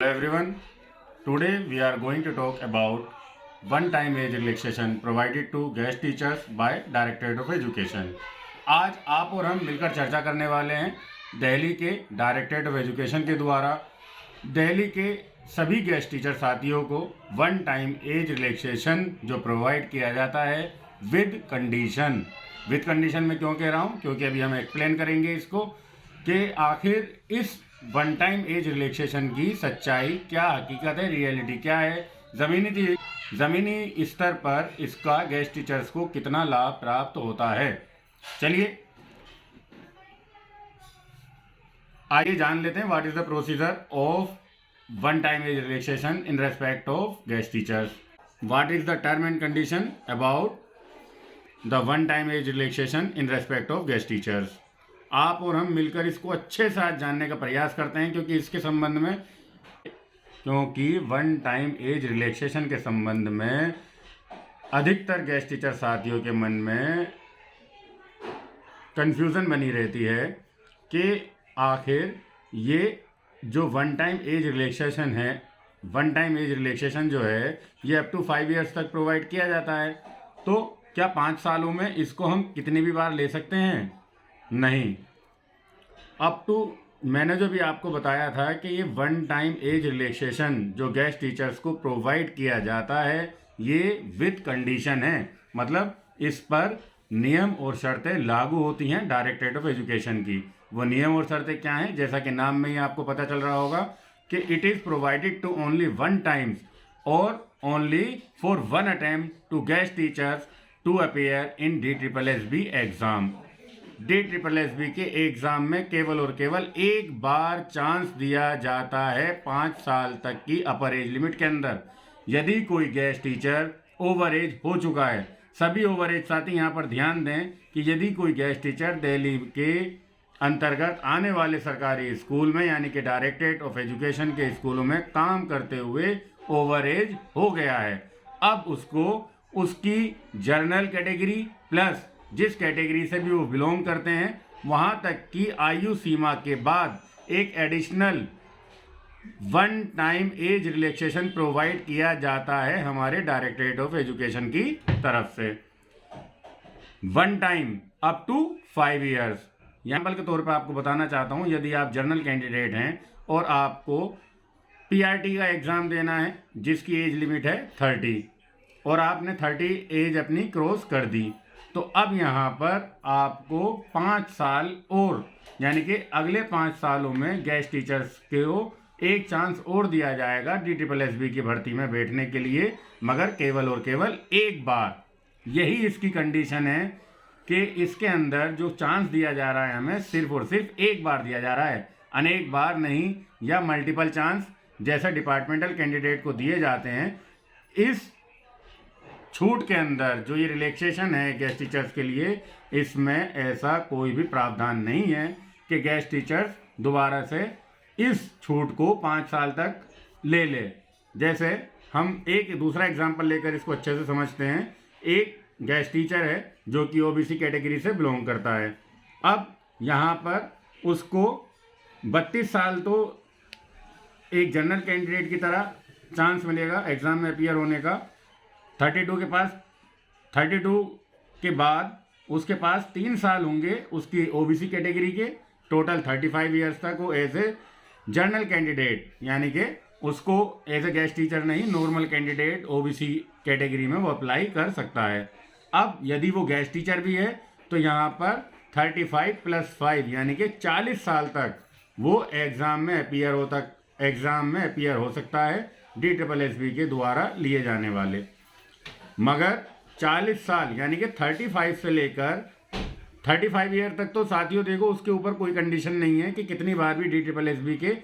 Hello everyone. Today we are going to talk about one-time age relaxation provided to guest teachers by Directorate of Education. आज आप और हम मिलकर चर्चा करने वाले हैं दिल्ली के डायरेक्टरेट ऑफ एजुकेशन के द्वारा दिल्ली के सभी गेस्ट टीचर साथियों को वन टाइम एज रिलैक्सेशन जो प्रोवाइड किया जाता है विद कंडीशन। विद कंडीशन में क्यों कह रहा हूँ, क्योंकि अभी हम एक्सप्लेन करेंगे इसको कि आखिर इस वन टाइम एज रिलैक्सेशन की सच्चाई क्या, हकीकत है, रियलिटी क्या है, ज़मीनी स्तर पर इसका गेस्ट टीचर्स को कितना लाभ प्राप्त होता है। चलिए आइए जान लेते हैं what is the procedure of one time age relaxation in respect of guest teachers. What is the term and condition about the one time age relaxation in respect of guest teachers. आप और हम मिलकर इसको अच्छे से आज जानने का प्रयास करते हैं, क्योंकि वन टाइम एज रिलैक्सेशन के संबंध में अधिकतर गेस्ट टीचर साथियों के मन में कंफ्यूजन बनी रहती है कि आखिर ये जो वन टाइम एज रिलैक्सेशन है, वन टाइम एज रिलैक्सेशन जो है ये अप टू 5 इयर्स तक प्रोवाइड किया जाता है, तो क्या 5 सालों में इसको हम कितनी भी बार ले सकते हैं? नहीं। अप टू, मैंने जो भी आपको बताया था कि ये वन टाइम एज रिलैक्सेशन जो गेस्ट टीचर्स को प्रोवाइड किया जाता है ये विद कंडीशन है, मतलब इस पर नियम और शर्तें लागू होती हैं डायरेक्टरेट ऑफ एजुकेशन की। वो नियम और शर्तें क्या हैं, जैसा कि नाम में ही आपको पता चल रहा होगा कि it is provided to only one times और only for one attempt to guest teachers to appear in DSSB exam. DSSB के एग्ज़ाम में केवल और केवल एक बार चांस दिया जाता है 5 साल तक की अपर एज लिमिट के अंदर। यदि कोई गेस्ट टीचर ओवर एज हो चुका है, सभी ओवर एज साथी यहाँ पर ध्यान दें कि यदि कोई गेस्ट टीचर दिल्ली के अंतर्गत आने वाले सरकारी स्कूल में यानी कि डायरेक्टरेट ऑफ एजुकेशन के स्कूलों में काम करते हुए ओवर एज हो गया है, अब उसको उसकी जर्नल कैटेगरी प्लस जिस कैटेगरी से भी वो बिलोंग करते हैं वहाँ तक की आयु सीमा के बाद एक additional one time age relaxation provide किया जाता है हमारे डायरेक्टरेट ऑफ एजुकेशन की तरफ से। One time up to 5 years. Example के तौर पर आपको बताना चाहता हूँ, यदि आप जर्नल कैंडिडेट हैं और आपको PRT का एग्ज़ाम देना है जिसकी एज लिमिट है 30 और आपने 30 एज अपनी क्रॉस कर दी, तो अब यहाँ पर आपको 5 साल और यानी कि अगले 5 सालों में गेस्ट टीचर्स को एक चांस और दिया जाएगा DSSB की भर्ती में बैठने के लिए, मगर केवल और केवल एक बार। यही इसकी कंडीशन है कि इसके अंदर जो चांस दिया जा रहा है हमें सिर्फ और सिर्फ एक बार दिया जा रहा है, अनेक बार नहीं या मल्टीपल चांस जैसा डिपार्टमेंटल कैंडिडेट को दिए जाते हैं। इस छूट के अंदर जो ये रिलैक्सेशन है गेस्ट टीचर्स के लिए, इसमें ऐसा कोई भी प्रावधान नहीं है कि गेस्ट टीचर्स दोबारा से इस छूट को 5 साल तक ले ले। जैसे हम एक दूसरा एग्जांपल लेकर इसको अच्छे से समझते हैं। एक गेस्ट टीचर है जो कि OBC कैटेगरी से बिलोंग करता है, अब यहाँ पर उसको 32 साल तो एक जनरल कैंडिडेट की तरह चांस मिलेगा एग्ज़ाम में अपीयर होने का। 32 के बाद उसके पास 3 साल होंगे उसकी OBC कैटेगरी के, टोटल 35 इयर्स तक वो एज ए जनरल कैंडिडेट यानी कि उसको एज ए गेस्ट टीचर नहीं, नॉर्मल कैंडिडेट OBC कैटेगरी में वो अप्लाई कर सकता है। अब यदि वो गेस्ट टीचर भी है तो यहाँ पर 35 + 5 यानी कि 40 साल तक वो एग्ज़ाम में अपीयर हो सकता है DSSB के द्वारा लिए जाने वाले। मगर 40 साल यानी कि 35 से लेकर 35 ईयर तक तो साथियों देखो उसके ऊपर कोई कंडीशन नहीं है कि कितनी बार भी DSSB के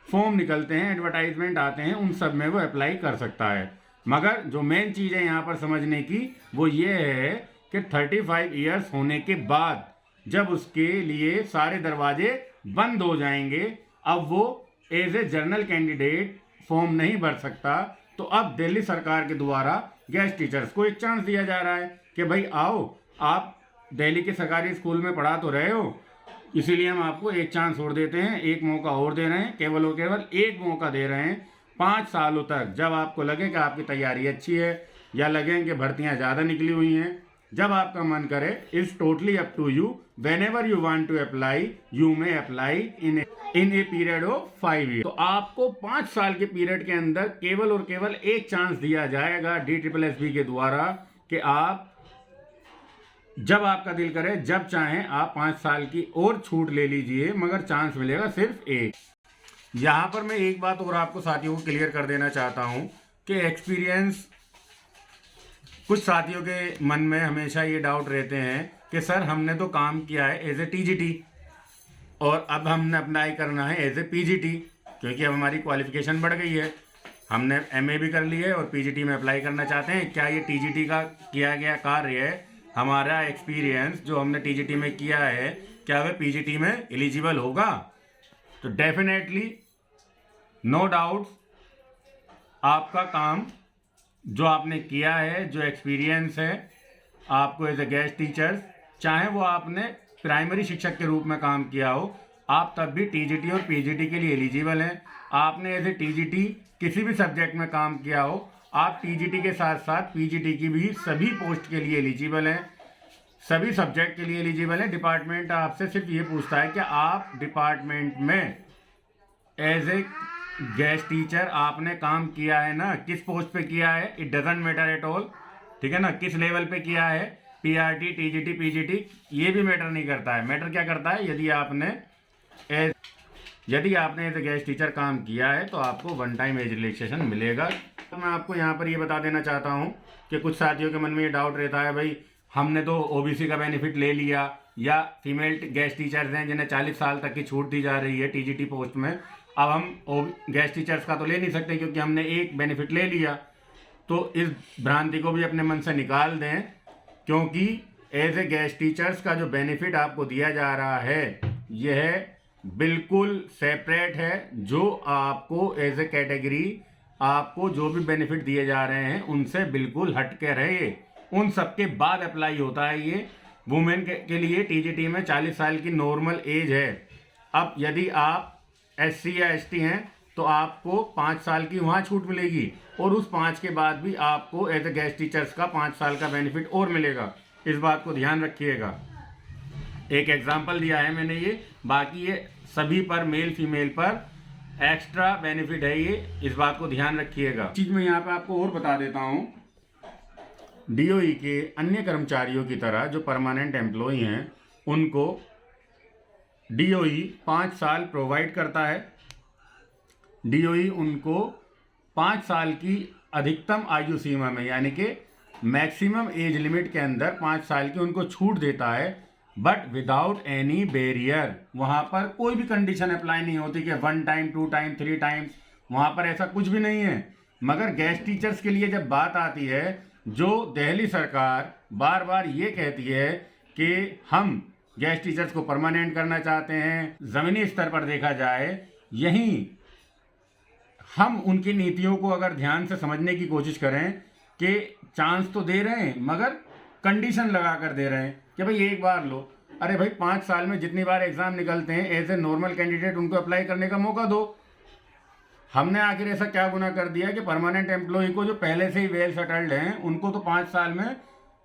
फॉर्म निकलते हैं, एडवर्टाइजमेंट आते हैं, उन सब में वो अप्लाई कर सकता है। मगर जो मेन चीज़ है यहाँ पर समझने की वो ये है कि 35 ईयर्स होने के बाद जब उसके लिए सारे दरवाजे बंद हो जाएंगे, अब वो as a general candidate form नहीं भर सकता, तो अब दिल्ली सरकार के द्वारा गेस्ट टीचर्स को एक चांस दिया जा रहा है कि भाई आओ, आप दिल्ली के सरकारी स्कूल में पढ़ा तो रहे हो, इसीलिए हम आपको एक चांस और देते हैं, एक मौका और दे रहे हैं, केवल और केवल एक मौका दे रहे हैं 5 सालों तक। जब आपको लगे कि आपकी तैयारी अच्छी है या लगे कि भर्तियां ज़्यादा निकली हुई हैं, जब आपका मन करे, is totally up to you. Whenever you want to apply, you may apply in a period of 5 year. तो आपको 5 साल के पीरियड के अंदर केवल और केवल एक चांस दिया जाएगा DSSB के द्वारा कि आप जब आपका दिल करे, जब चाहें, आप 5 साल की और छूट ले लीजिए, मगर चांस मिलेगा सिर्फ एक। यहाँ पर मैं एक बात और आपको साथियों को क्लियर कर देना चाहता हूँ कि एक्सपीरियंस, कुछ साथियों के मन में हमेशा ये डाउट रहते हैं कि सर हमने तो काम किया है एज ए TGT और अब हमने अप्लाई करना है एज ए PGT, क्योंकि अब हमारी क्वालिफिकेशन बढ़ गई है, हमने MA भी कर ली है और PGT में अप्लाई करना चाहते हैं। क्या ये TGT का किया गया कार्य, हमारा एक्सपीरियंस जो हमने TGT में किया है, क्या वह PGT में एलिजिबल होगा? तो डेफिनेटली नो डाउट आपका काम जो आपने किया है, जो एक्सपीरियंस है आपको एज ए गेस्ट टीचर, चाहे वो आपने प्राइमरी शिक्षक के रूप में काम किया हो, आप तब भी TGT और PGT के लिए एलिजिबल हैं। आपने एज ए TGT किसी भी सब्जेक्ट में काम किया हो, आप TGT के साथ साथ PGT की भी सभी पोस्ट के लिए एलिजिबल हैं, सभी सब्जेक्ट के लिए एलिजिबल हैं। डिपार्टमेंट आपसे सिर्फ ये पूछता है कि आप डिपार्टमेंट में एज ए गेस्ट टीचर आपने काम किया है ना, किस पोस्ट पे किया है, it doesn't matter at all, ठीक है ना, किस लेवल पे किया है, PRT, TGT, PGT, ये भी मैटर नहीं करता है। मैटर क्या करता है, यदि आपने एज ए गेस्ट टीचर काम किया है तो आपको 1 टाइम एज रिलैक्सेशन मिलेगा। तो मैं आपको यहाँ पर ये बता देना चाहता हूँ कि कुछ साथियों के मन में ये डाउट रहता है, भाई हमने तो OBC का बेनिफिट ले लिया, या फीमेल गेस्ट टीचर्स हैं जिन्हें 40 साल तक की छूट दी जा रही है TGT पोस्ट में, अब हम गेस्ट टीचर्स का तो ले नहीं सकते क्योंकि हमने एक बेनिफिट ले लिया। तो इस भ्रांति को भी अपने मन से निकाल दें, क्योंकि एज ए गेस्ट टीचर्स का जो बेनिफिट आपको दिया जा रहा है यह बिल्कुल सेपरेट है। जो आपको एज ए कैटेगरी आपको जो भी बेनिफिट दिए जा रहे हैं उनसे बिल्कुल हट के रहे, उन सबके बाद अप्लाई होता है। ये वुमेन के लिए TGT में 40 साल की नॉर्मल एज है। अब यदि आप SC या ST हैं तो आपको 5 साल की वहाँ छूट मिलेगी, और उस 5 के बाद भी आपको एज ए गेस्ट टीचर्स का 5 साल का बेनिफिट और मिलेगा। इस बात को ध्यान रखिएगा। एक एग्जाम्पल दिया है मैंने ये, बाकी ये सभी पर, मेल फीमेल पर एक्स्ट्रा बेनिफिट है ये, इस बात को ध्यान रखिएगा। चीज़ मैं यहाँ पे आपको और बता देता हूँ, DOE के अन्य कर्मचारियों की तरह जो परमानेंट एम्प्लॉई हैं उनको DOE 5 साल प्रोवाइड करता है। DOE उनको 5 साल की अधिकतम आयु सीमा में, यानी कि मैक्सिमम एज लिमिट के अंदर 5 साल की उनको छूट देता है, बट विदाउट एनी बैरियर। वहाँ पर कोई भी कंडीशन अप्लाई नहीं होती कि 1 टाइम, 2 टाइम, 3 टाइम्स, वहाँ पर ऐसा कुछ भी नहीं है। मगर गेस्ट टीचर्स के लिए जब बात आती है, जो दिल्ली सरकार बार बार ये कहती है कि हम गेस्ट टीचर्स को परमानेंट करना चाहते हैं, ज़मीनी स्तर पर देखा जाए, यहीं हम उनकी नीतियों को अगर ध्यान से समझने की कोशिश करें कि चांस तो दे रहे हैं मगर कंडीशन लगा कर दे रहे हैं कि भाई एक बार लो। अरे भाई 5 साल में जितनी बार एग्ज़ाम निकलते हैं, एज ए नॉर्मल कैंडिडेट उनको अप्लाई करने का मौका दो। हमने आखिर ऐसा क्या गुनाह कर दिया कि परमानेंट एम्प्लॉय को जो पहले से ही वेल सेटल्ड हैं उनको तो 5 साल में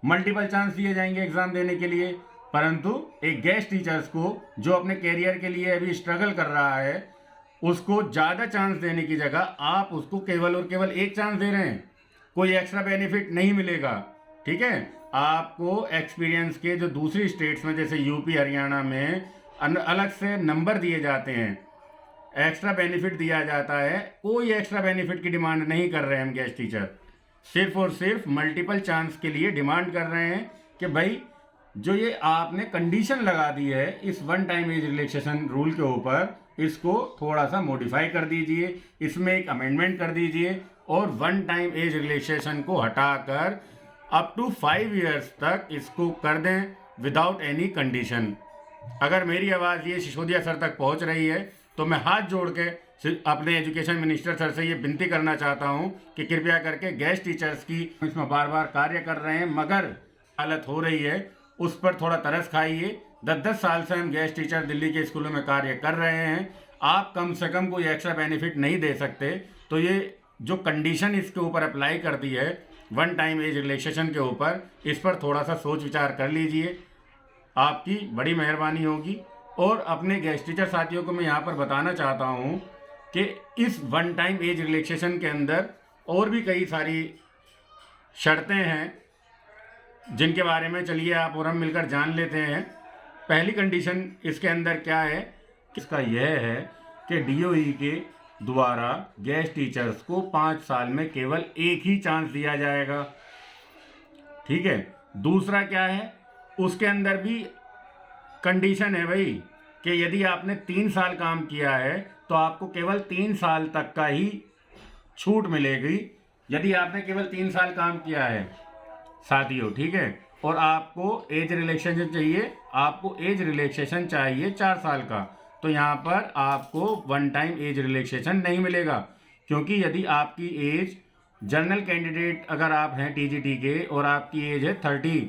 मल्टीपल चांस दिए जाएंगे एग्ज़ाम देने के लिए, परंतु एक गेस्ट टीचर्स को जो अपने कैरियर के लिए अभी स्ट्रगल कर रहा है उसको ज़्यादा चांस देने की जगह आप उसको केवल और केवल एक चांस दे रहे हैं, कोई एक्स्ट्रा बेनिफिट नहीं मिलेगा। ठीक है, आपको एक्सपीरियंस के जो दूसरी स्टेट्स में जैसे यूपी, हरियाणा में अलग से नंबर दिए जाते हैं, एक्स्ट्रा बेनिफिट दिया जाता है, कोई एक्स्ट्रा बेनिफिट की डिमांड नहीं कर रहे हैं हम गेस्ट टीचर, सिर्फ और सिर्फ मल्टीपल चांस के लिए डिमांड कर रहे हैं कि भाई जो ये आपने कंडीशन लगा दी है इस 1 टाइम एज रिलैक्सेशन रूल के ऊपर, इसको थोड़ा सा मॉडिफाई कर दीजिए, इसमें एक अमेंडमेंट कर दीजिए और 1 टाइम एज रिलैक्सेशन को हटाकर अप टू 5 इयर्स तक इसको कर दें विदाउट एनी कंडीशन। अगर मेरी आवाज़ ये सिसोदिया सर तक पहुंच रही है तो मैं हाथ जोड़ के अपने एजुकेशन मिनिस्टर सर से ये विनती करना चाहता हूं कि कृपया करके गेस्ट टीचर्स की इसमें बार बार कार्य कर रहे हैं मगर हालत हो रही है, उस पर थोड़ा तरस खाइए, 10-10 साल से हम गेस्ट टीचर दिल्ली के स्कूलों में कार्य कर रहे हैं, आप कम से कम कोई एक्स्ट्रा बेनिफिट नहीं दे सकते। तो ये जो कंडीशन इसके ऊपर अप्लाई कर दी है वन टाइम एज रिलैक्सेशन के ऊपर, इस पर थोड़ा सा सोच विचार कर लीजिए, आपकी बड़ी मेहरबानी होगी। और अपने गेस्ट टीचर साथियों को मैं यहाँ पर बताना चाहता हूँ कि इस वन टाइम एज रिलैक्सेशन के अंदर और भी कई सारी शर्तें हैं जिनके बारे में चलिए आप और हम मिलकर जान लेते हैं। पहली कंडीशन इसके अंदर क्या है, इसका यह है कि डीओई के द्वारा गेस्ट टीचर्स को 5 साल में केवल एक ही चांस दिया जाएगा। ठीक है। दूसरा क्या है, उसके अंदर भी कंडीशन है भाई कि यदि आपने 3 साल काम किया है तो आपको केवल 3 साल तक का ही छूट मिलेगी। यदि आपने केवल 3 साल काम किया है साथियों, ठीक है, और आपको एज रिलैक्सेशन चाहिए, आपको एज रिलैक्सेशन चाहिए 4 साल का, तो यहाँ पर आपको वन टाइम एज रिलैक्सेशन नहीं मिलेगा। क्योंकि यदि आपकी एज जनरल कैंडिडेट अगर आप हैं टीजीटी के और आपकी एज है 30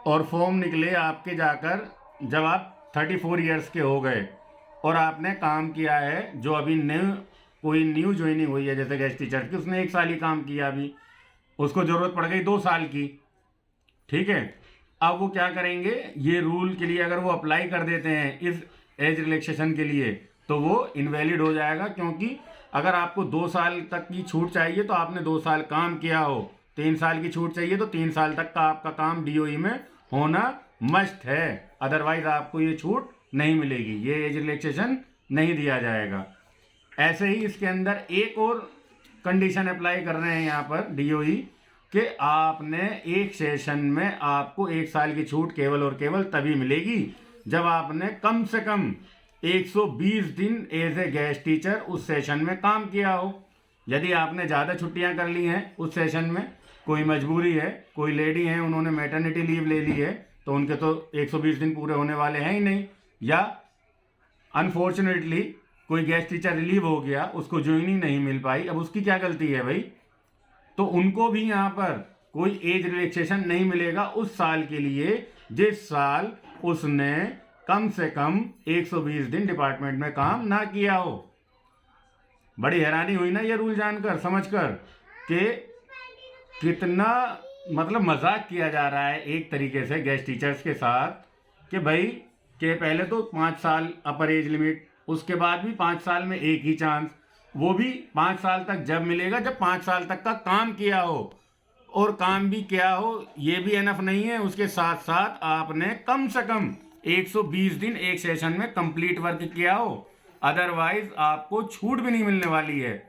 और फॉर्म निकले आपके जाकर जब आप 34 ईयर्स के हो गए और आपने काम किया है, जो अभी कोई न्यू ज्वाइनिंग हुई है जैसे गेस्ट टीचर की, उसने 1 साल ही काम किया, अभी उसको ज़रूरत पड़ गई 2 साल की। ठीक है। अब वो क्या करेंगे, ये रूल के लिए अगर वो अप्लाई कर देते हैं इस एज रिलैक्सेशन के लिए तो वो इनवैलिड हो जाएगा। क्योंकि अगर आपको 2 साल तक की छूट चाहिए तो आपने 2 साल काम किया हो, 3 साल की छूट चाहिए तो 3 साल तक का आपका काम डीओई में होना मस्ट है, अदरवाइज आपको ये छूट नहीं मिलेगी, ये एज रिलैक्सेशन नहीं दिया जाएगा। ऐसे ही इसके अंदर एक और कंडीशन अप्लाई कर रहे हैं यहाँ पर डीओई कि आपने एक सेशन में आपको 1 साल की छूट केवल और केवल तभी मिलेगी जब आपने कम से कम 120 दिन एज ए गेस्ट टीचर उस सेशन में काम किया हो। यदि आपने ज़्यादा छुट्टियां कर ली हैं उस सेशन में, कोई मजबूरी है, कोई लेडी हैं उन्होंने मैटरनिटी लीव ले ली है, तो उनके तो 120 दिन पूरे होने वाले हैं ही नहीं, या अनफॉर्चुनेटली कोई गेस्ट टीचर रिलीव हो गया, उसको ज्वाइनिंग नहीं मिल पाई, अब उसकी क्या गलती है भाई, तो उनको भी यहाँ पर कोई एज रिलैक्सेशन नहीं मिलेगा उस साल के लिए जिस साल उसने कम से कम 120 दिन डिपार्टमेंट में काम ना किया हो। बड़ी हैरानी हुई ना ये रूल जानकर समझकर कि कितना मतलब मजाक किया जा रहा है एक तरीके से गेस्ट टीचर्स के साथ कि भाई कि पहले तो 5 साल अपर एज लिमिट, उसके बाद भी 5 साल में एक ही चांस, वो भी 5 साल तक जब मिलेगा जब 5 साल तक का काम किया हो, और काम भी किया हो ये भी एनफ नहीं है, उसके साथ साथ आपने कम से कम 120 दिन एक सेशन में कंप्लीट वर्क किया हो, अदरवाइज आपको छूट भी नहीं मिलने वाली है।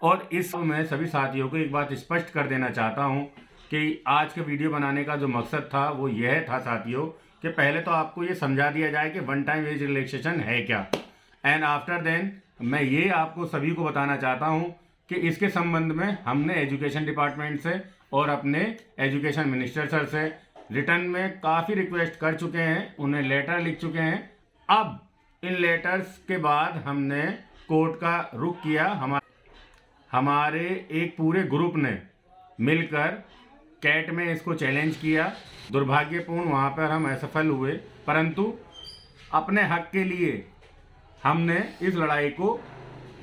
और इस मैं सभी साथियों को एक बात स्पष्ट कर देना चाहता हूं कि आज के वीडियो बनाने का जो मकसद था वो यह था साथियों कि पहले तो आपको ये समझा दिया जाए कि वन टाइम एज रिलैक्सेशन है क्या, एंड आफ्टर देन मैं ये आपको सभी को बताना चाहता हूँ कि इसके संबंध में हमने एजुकेशन डिपार्टमेंट से और अपने एजुकेशन मिनिस्टर सर से रिटर्न में काफ़ी रिक्वेस्ट कर चुके हैं, उन्हें लेटर लिख चुके हैं। अब इन लेटर्स के बाद हमने कोर्ट का रुख किया, हमारे एक पूरे ग्रुप ने मिलकर कैट में इसको चैलेंज किया। दुर्भाग्यपूर्ण वहाँ पर हम असफल हुए, परंतु अपने हक के लिए हमने इस लड़ाई को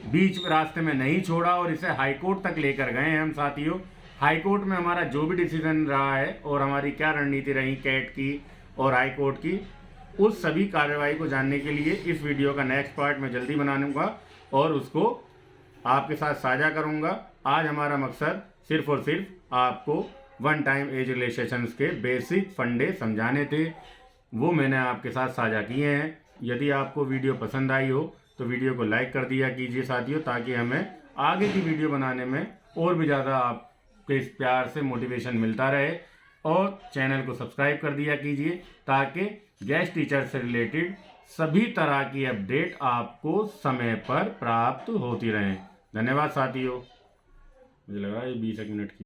बीच रास्ते में नहीं छोड़ा और इसे हाई कोर्ट तक लेकर गए हैं हम साथियों। हाई कोर्ट में हमारा जो भी डिसीजन रहा है और हमारी क्या रणनीति रही कैट की और हाई कोर्ट की, उस सभी कार्रवाई को जानने के लिए इस वीडियो का नेक्स्ट पार्ट मैं जल्दी बनाऊंगा और उसको आपके साथ साझा करूंगा। आज हमारा मकसद सिर्फ और सिर्फ आपको वन टाइम एज रिलैक्सेशंस के बेसिक फंडे समझाने थे, वो मैंने आपके साथ साझा किए हैं। यदि आपको वीडियो पसंद आई हो तो वीडियो को लाइक कर दिया कीजिए साथियों, ताकि हमें आगे की वीडियो बनाने में और भी ज़्यादा आपके इस प्यार से मोटिवेशन मिलता रहे, और चैनल को सब्सक्राइब कर दिया कीजिए ताकि गेस्ट टीचर से रिलेटेड सभी तरह की अपडेट आपको समय पर प्राप्त होती रहें। धन्यवाद साथियों। मुझे लगा ये 20 मिनट की